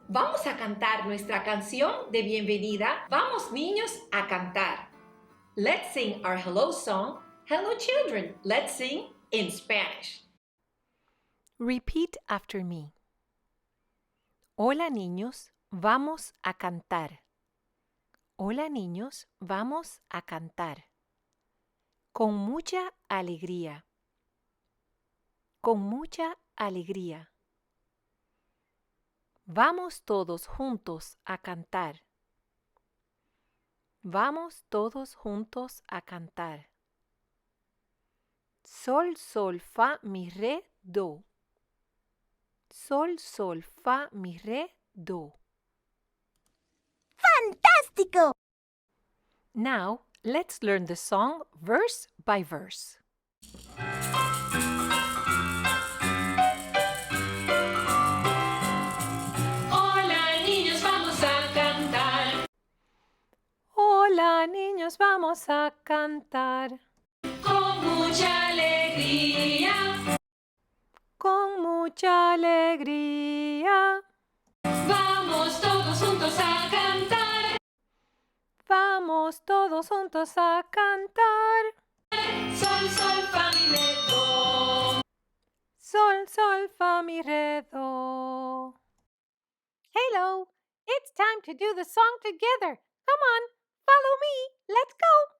Vamos a cantar nuestra canción de bienvenida. Vamos niños a cantar. Let's sing our hello song. Hello children. Let's sing in Spanish. Repeat after me. Hola niños, vamos a cantar. Hola niños, vamos a cantar. Con mucha alegría. Con mucha alegría. Vamos todos juntos a cantar. Vamos todos juntos a cantar. Sol, sol, fa, mi, re, do. Sol, sol, fa, mi, re, do. ¡Fantástico! Now, let's learn the song verse by verse. Hola niños, vamos a cantar. Hola niños, vamos a cantar. Con mucha alegría. Con mucha alegría. Vamos todos juntos a cantar. Vamos todos juntos a cantar. Sol, sol, fa, mi, re, do. Sol, sol, fa, mi, re, do. Hello, it's time to do the song together. Come on, follow me. Let's go.